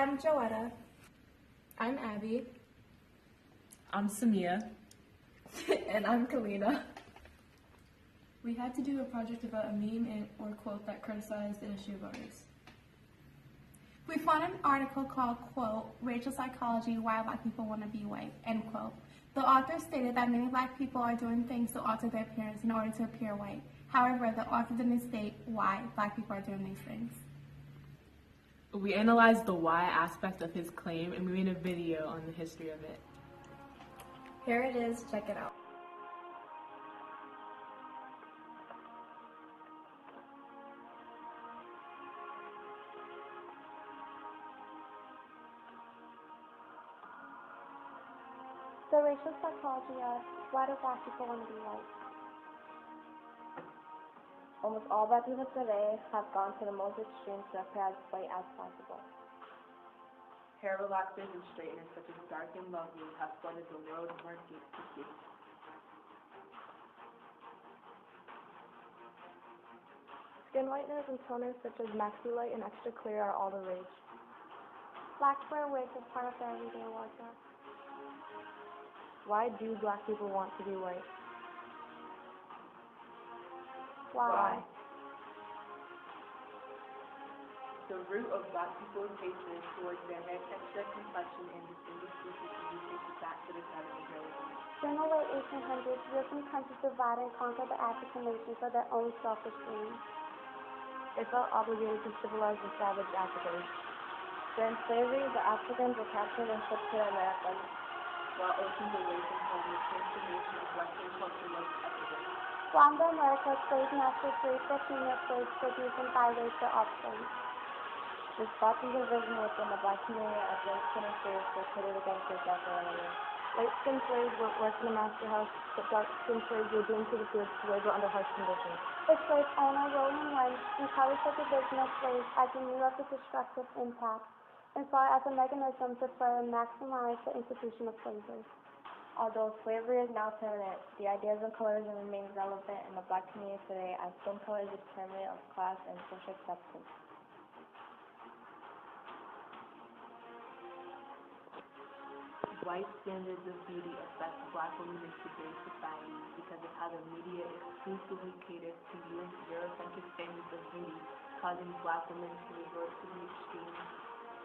I'm Joetta. I'm Abby. I'm Samia. And I'm Kalina. We had to do a project about a meme or quote that criticized an issue about race. We found an article called, quote, Racial Psychology, Why Black People Want to Be White, end quote. The author stated that many black people are doing things to alter their appearance in order to appear white. However, the author didn't state why black people are doing these things. We analyzed the why aspect of his claim and we made a video on the history of it. Here it is, check it out. The racial psychology of why do black people want to be white? Almost all black people today have gone to the most extreme to appear as white as possible. Hair relaxers and straighteners such as Dark and Lovely have flooded the world market to see. Skin whiteners and toners such as Maxi Light and Extra Clear are all the rage. Blacks wear wigs as part of their everyday wardrobe. Why do black people want to be white? Why? The root of black people's hatred towards their hair texture, complexion, and distinguished features can be traced back to the time of imperialism. During the late 1800s, European countries divided and conquered the African nations for their own selfish gains. They felt obligated to civilize the savage Africans. During slavery, the Africans were captured and shipped to the Americas. While oceans away from home, the transformation of Western culture was evident. While in America, slave masters raised their female slaves to abuse and violate their offspring. This sparked a division within the black community as light-skinned slaves were pitted against their darker. Light-skinned slaves worked in the master house, but dark-skinned slaves were doomed to the fields to labor under harsh conditions. The slave owner, William Wentz, encouraged the division of slaves as he knew of the destructive impact and saw it as a mechanism to further maximize the institution of slavery. Although slavery is now permanent, the ideas of colorism remain relevant in the black community today as skin color is a determinant of class and social acceptance. White standards of beauty affect black women in today's society because of how the media exclusively caters to viewing Eurocentric standards of beauty, causing black women to resort to the extreme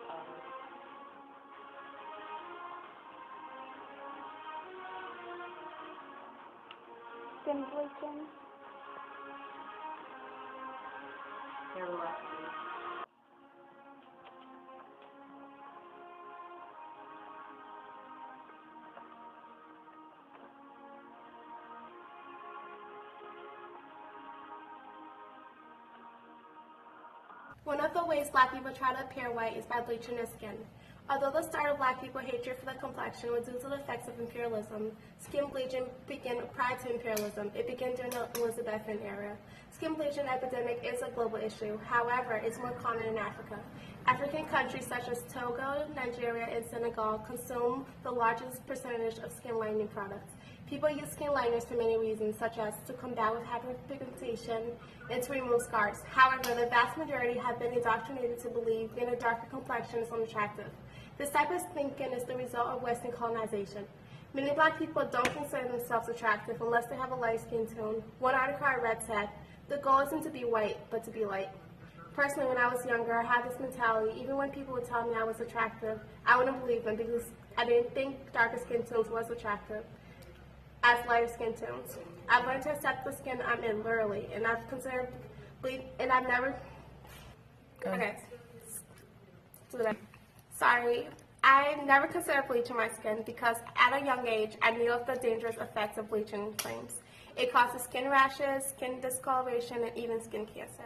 of Skin bleaching, hair relaxers. One of the ways black people try to appear white is by bleaching their skin. Although the start of black people's hatred for the complexion was due to the effects of imperialism, skin bleaching began prior to imperialism. It began during the Elizabethan era. Skin bleaching epidemic is a global issue. However, it's more common in Africa. African countries such as Togo, Nigeria, and Senegal consume the largest percentage of skin lightening products. People use skin lighteners for many reasons, such as to combat with hyperpigmentation and to remove scars. However, the vast majority have been indoctrinated to believe that a darker complexion is unattractive. This type of thinking is the result of Western colonization. Many black people don't consider themselves attractive unless they have a light skin tone. One article I read said, the goal isn't to be white, but to be light. Personally, when I was younger, I had this mentality. Even when people would tell me I was attractive, I wouldn't believe them because I didn't think darker skin tones was attractive as lighter skin tones. I've learned to accept the skin I'm in, literally, and I've considered and I've never. Okay. Sorry. I never considered bleaching my skin because at a young age, I knew of the dangerous effects of bleaching claims. It causes skin rashes, skin discoloration, and even skin cancer.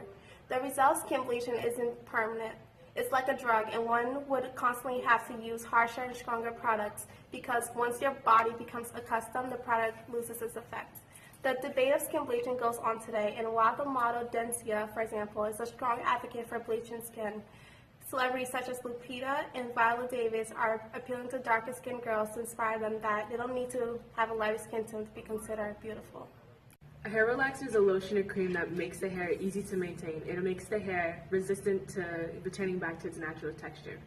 The result of skin bleaching isn't permanent. It's like a drug, and one would constantly have to use harsher and stronger products because once your body becomes accustomed, the product loses its effect. The debate of skin bleaching goes on today, and while the model Denzia, for example, is a strong advocate for bleaching skin, celebrities such as Lupita and Viola Davis are appealing to darker skinned girls to inspire them that they don't need to have a lighter skin tone to be considered beautiful. A hair relaxer is a lotion or cream that makes the hair easy to maintain. It makes the hair resistant to returning back to its natural texture.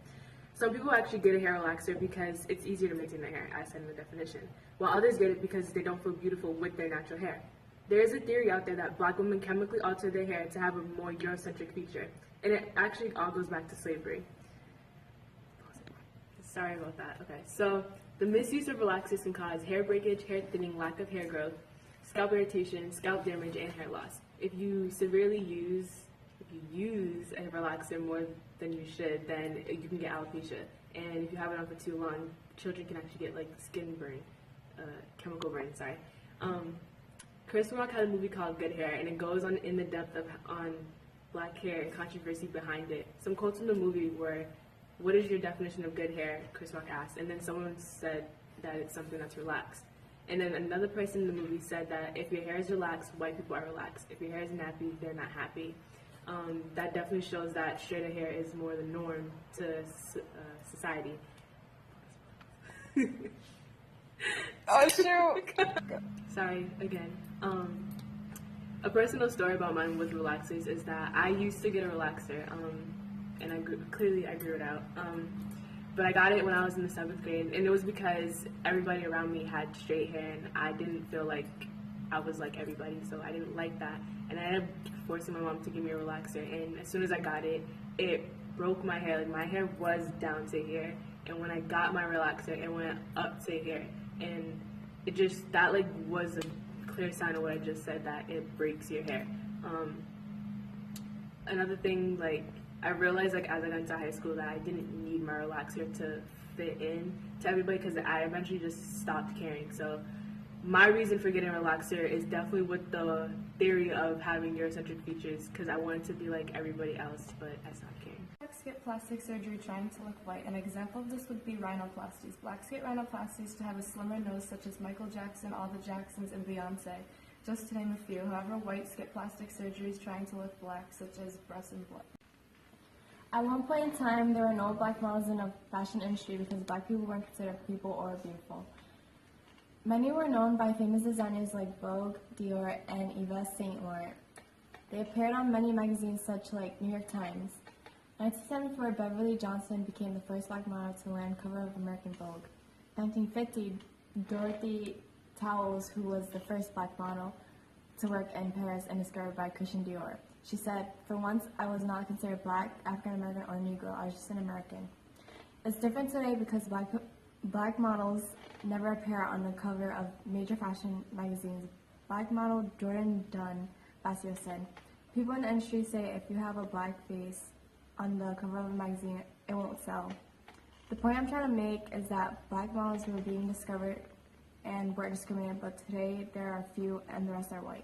Some people actually get a hair relaxer because it's easier to maintain their hair, as said in the definition, while others get it because they don't feel beautiful with their natural hair. There is a theory out there that black women chemically alter their hair to have a more Eurocentric feature, and it actually all goes back to slavery. Sorry about that. Okay, so the misuse of relaxers can cause hair breakage, hair thinning, lack of hair growth, scalp irritation, scalp damage, and hair loss. If you use a relaxer more than you should, then you can get alopecia. And if you have it on for too long, children can actually get like skin burn, chemical burn. Sorry. Chris Rock had a movie called Good Hair, and it goes on in the depth on black hair and controversy behind it. Some quotes from the movie were, "What is your definition of good hair?" Chris Rock asked, and then someone said that it's something that's relaxed. And then another person in the movie said that if your hair is relaxed, white people are relaxed. If your hair is nappy, they're not happy. That definitely shows that straighter hair is more the norm to society. Oh, shoot. Sorry, again. A personal story about mine with relaxers is that I used to get a relaxer, and I grew it out. But I got it when I was in the 7th grade, and it was because everybody around me had straight hair, and I didn't feel like I was like everybody, so I didn't like that. And I ended up forcing my mom to give me a relaxer, and as soon as I got it, it broke my hair. Like, my hair was down to here, and when I got my relaxer, it went up to here, and it just, that like was a clear sign of what I just said, that it breaks your hair. Another thing, like, I realized, like, as I got into high school, that I didn't need my relaxer to fit in to everybody, because I eventually just stopped caring. So my reason for getting a relaxer is definitely with the theory of having Eurocentric features, because I wanted to be like everybody else, but I stopped caring. Blacks get plastic surgery trying to look white. An example of this would be rhinoplasties. Blacks get rhinoplasties to have a slimmer nose, such as Michael Jackson, all the Jacksons, and Beyonce, just to name a few. However, whites get plastic surgeries trying to look black, such as breast and butt. At one point in time, there were no black models in the fashion industry because black people weren't considered people or beautiful. Many were known by famous designers like Vogue, Dior, and Yves Saint Laurent. They appeared on many magazines such like New York Times. 1974, Beverly Johnson became the first black model to land cover of American Vogue. 1950, Dorothy Towles, who was the first black model to work in Paris and discovered by Christian Dior. She said, "For once, I was not considered black, African American, or Negro. I was just an American." It's different today because black models never appear on the cover of major fashion magazines. Black model Jordan Dunn Bassio said, "People in the industry say if you have a black face on the cover of a magazine, it won't sell." The point I'm trying to make is that black models were being discovered and were discriminated, but today there are few and the rest are white.